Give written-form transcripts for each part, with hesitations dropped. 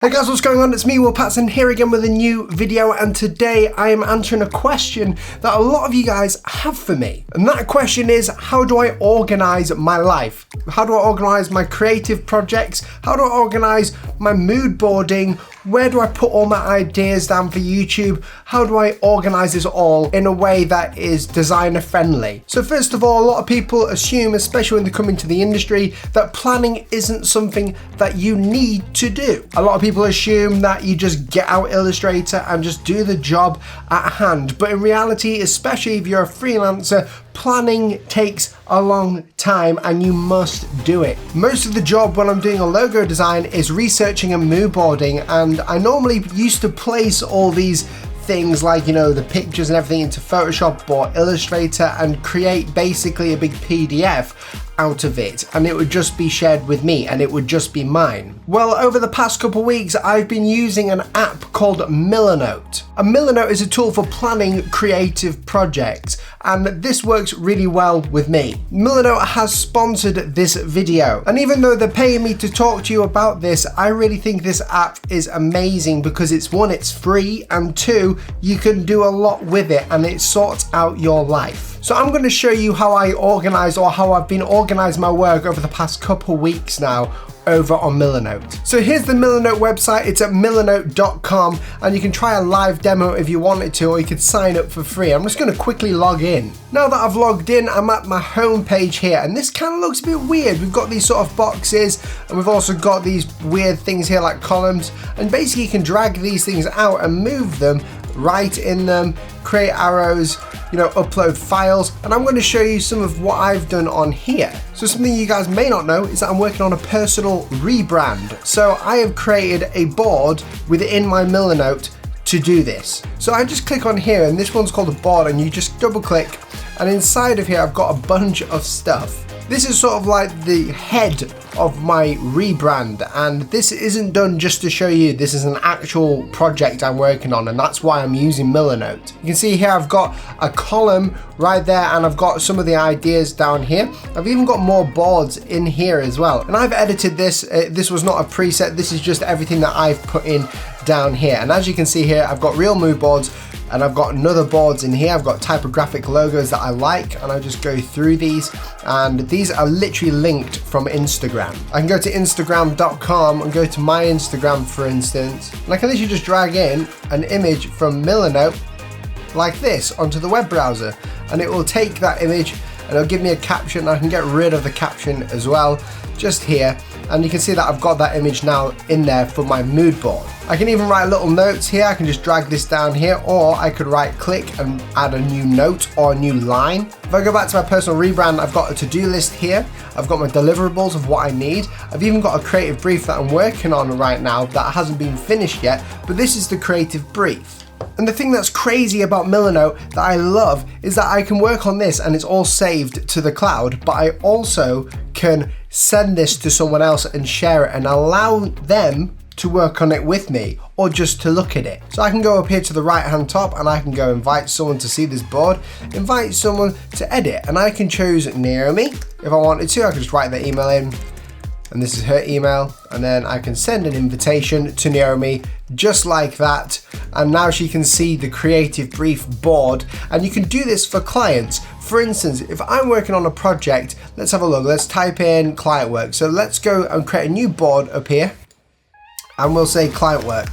Hey guys, what's going on? It's me, Paterson, here again with a new video, and today I am answering a question that a lot of you guys have for me. And that question is, how do I organize my life? How do I organize my creative projects? How do I organize my mood boarding? Where do I put all my ideas down for YouTube? How do I organize this all in a way that is designer friendly? So first of all, a lot of people assume, especially when they come into the industry, that planning isn't something that you need to do. A lot of people assume that you just get out Illustrator and just do the job at hand. But in reality, especially if you're a freelancer, planning takes a long time and you must do it. Most of the job when I'm doing a logo design is researching and mood boarding, and I normally used to place all these things like, you know, the pictures and everything into Photoshop or Illustrator and create basically a big PDF out of it, and it would just be shared with me and it would just be mine. Well, over the past couple of weeks, I've been using an app called Milanote. A Milanote is a tool for planning creative projects, and this works really well with me. Milanote has sponsored this video, and even though they're paying me to talk to you about this, I really think this app is amazing because it's one, it's free, and two, you can do a lot with it and it sorts out your life. So I'm going to show you how I organize, or how I've been organizing my work over the past couple weeks now over on Milanote. So here's the Milanote website. It's at milanote.com, and you can try a live demo if you wanted to, or you could sign up for free. I'm just going to quickly log in. Now that I've logged in, I'm at my home page here, and this kind of looks a bit weird. We've got these sort of boxes, and we've also got these weird things here like columns, and basically you can drag these things out and move them, write in them, create arrows, you know, upload files, and I'm going to show you some of what I've done on here. So something you guys may not know is that I'm working on a personal rebrand. So I have created a board within my Milanote to do this. So I just click on here, and this one's called a board, and you just double click, and inside of here I've got a bunch of stuff. This is sort of like the head of my rebrand, and this isn't done just to show you. This is an actual project I'm working on, and that's why I'm using Milanote. You can see here I've got a column right there, and I've got some of the ideas down here. I've even got more boards in here as well, and I've edited this. This was not a preset, this is just everything that I've put in down here. And as you can see here, I've got real mood boards, and I've got another boards in here. I've got typographic logos that I like, and I just go through these, and these are literally linked from Instagram. I can go to instagram.com and go to my Instagram, for instance, and I can literally just drag in an image from Milanote like this onto the web browser, and it will take that image and it'll give me a caption. I can get rid of the caption as well just here, and you can see that I've got that image now in there for my mood board. I can even write little notes here. I can just drag this down here, or I could right click and add a new note or a new line. If I go back to my personal rebrand, I've got a to-do list here. I've got my deliverables of what I need. I've even got a creative brief that I'm working on right now that hasn't been finished yet, but this is the creative brief. And the thing that's crazy about Milanote that I love is that I can work on this and it's all saved to the cloud, but I also can send this to someone else and share it and allow them to work on it with me, or just to look at it. So I can go up here to the right hand top, and I can go invite someone to see this board, invite someone to edit, and I can choose Naomi if I wanted to. I can just write their email in, and this is her email, and then I can send an invitation to Naomi just like that, and now she can see the creative brief board. And you can do this for clients. For instance, if I'm working on a project, let's have a look. Let's type in client work. So let's go and create a new board up here, and we'll say client work.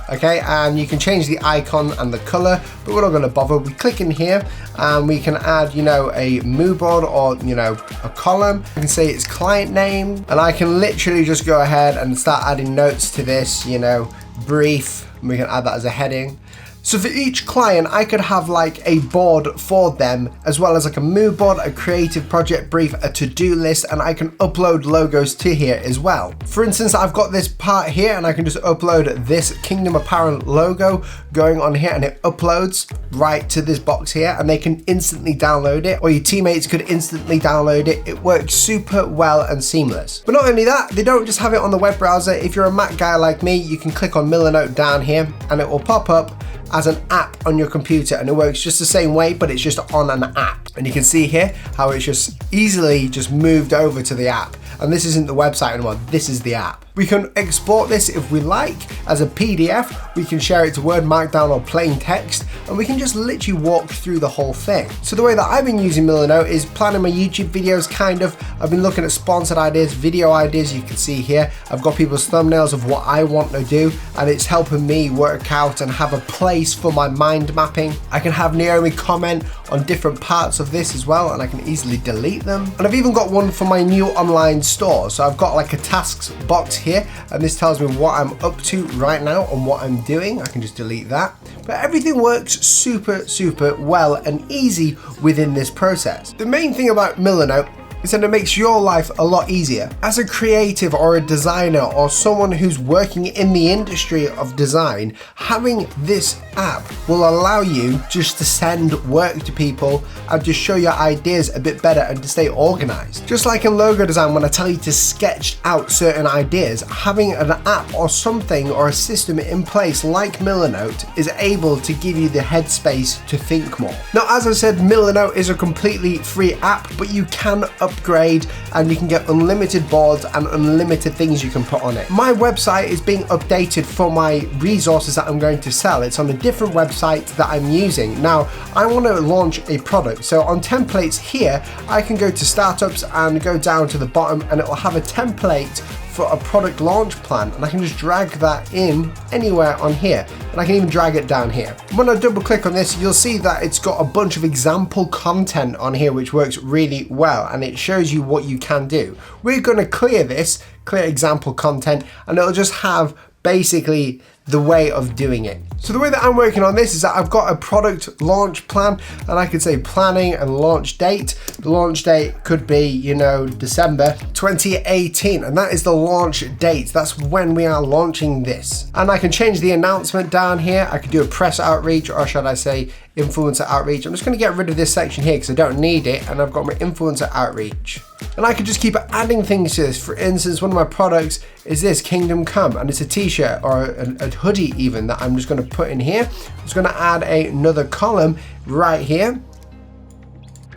Okay, and you can change the icon and the color, but we're not going to bother. We click in here and we can add, you know, a mood board, or, you know, a column. I can say it's client name, and I can literally just go ahead and start adding notes to this, you know, brief, and we can add that as a heading. So for each client, I could have like a board for them, as well as like a mood board, a creative project brief, a to-do list, and I can upload logos to here as well. For instance, I've got this part here, and I can just upload this Kingdom Apparent logo going on here, and it uploads right to this box here, and they can instantly download it, or your teammates could instantly download it. It works super well and seamless. But not only that, they don't just have it on the web browser. If you're a Mac guy like me, you can click on Milanote down here, and it will pop up as an app on your computer, and it works just the same way, but it's just on an app. And you can see here how it's just easily just moved over to the app. And this isn't the website anymore, this is the app. We can export this if we like as a PDF. We can share it to Word, Markdown, or plain text, and we can just literally walk through the whole thing. So the way that I've been using Milanote is planning my YouTube videos, kind of. I've been looking at sponsored ideas, video ideas. You can see here, I've got people's thumbnails of what I want to do, and it's helping me work out and have a place for my mind mapping. I can have Naomi comment on different parts of this as well, and I can easily delete them. And I've even got one for my new online store. So I've got like a tasks box here, and this tells me what I'm up to right now and what I'm doing. I can just delete that. But everything works super well and easy within this process. The main thing about Milanote is that it makes your life a lot easier. As a creative or a designer or someone who's working in the industry of design, having this app will allow you just to send work to people and to show your ideas a bit better and to stay organized. Just like in logo design, when I tell you to sketch out certain ideas, having an app or something or a system in place like Milanote is able to give you the headspace to think more. Now, as I said, Milanote is a completely free app, but you can upgrade and you can get unlimited boards and unlimited things you can put on it. My website is being updated for my resources that I'm going to sell. It's on a different website that I'm using. Now, I want to launch a product. So on templates here, I can go to startups and go down to the bottom, and it will have a template for a product launch plan, and I can just drag that in anywhere on here, and I can even drag it down here. When I double click on this, you'll see that it's got a bunch of example content on here which works really well, and it shows you what you can do. We're going to clear this, clear example content, and it'll just have basically the way of doing it. So the way that I'm working on this is that I've got a product launch plan, and I could say planning and launch date. The launch date could be, you know, December 2018, and that is the launch date. That's when we are launching this. And I can change the announcement down here. I could do a press outreach, or should I say influencer outreach. I'm just going to get rid of this section here because I don't need it, and I've got my influencer outreach. And I could just keep adding things to this. For instance, one of my products is this Kingdom Come, and it's a t-shirt or a hoodie even that I'm just going to put in here. I'm just going to add another column right here,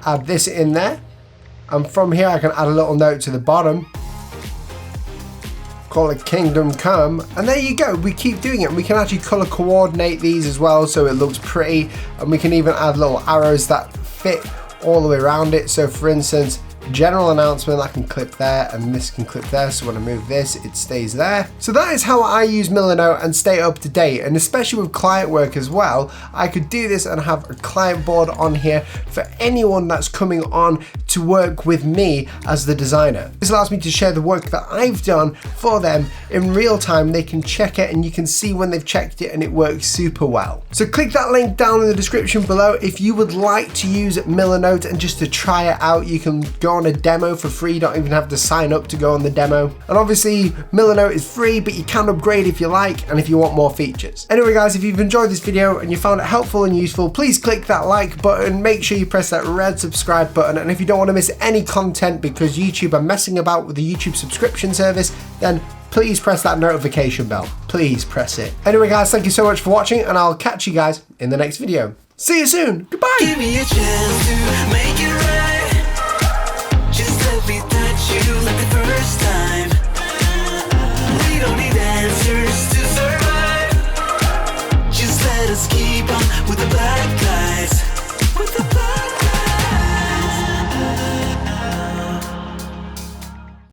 add this in there, and from here I can add a little note to the bottom, call it Kingdom Come, and there you go. We keep doing it, and we can actually color coordinate these as well so it looks pretty, and we can even add little arrows that fit all the way around it. So for instance, general announcement, I can clip there, and this can clip there, so when I move this, it stays there. So that is how I use Milanote and stay up to date, and especially with client work as well. I could do this and have a client board on here for anyone that's coming on to work with me as the designer. This allows me to share the work that I've done for them in real time. They can check it, and you can see when they've checked it, and it works super well. So click that link down in the description below if you would like to use Milanote and just to try it out. You can go on a demo for free. You don't even have to sign up to go on the demo. And obviously Milanote is free, but you can upgrade if you like and if you want more features. Anyway guys, if you've enjoyed this video and you found it helpful and useful, please click that like button, make sure you press that red subscribe button, and if you don't want to miss any content because YouTube are messing about with the YouTube subscription service, then please press that notification bell. Please press it. Anyway guys, thank you so much for watching, and I'll catch you guys in the next video. See you soon. Goodbye. Give me a chance to make it right. Just let me touch you like the first time.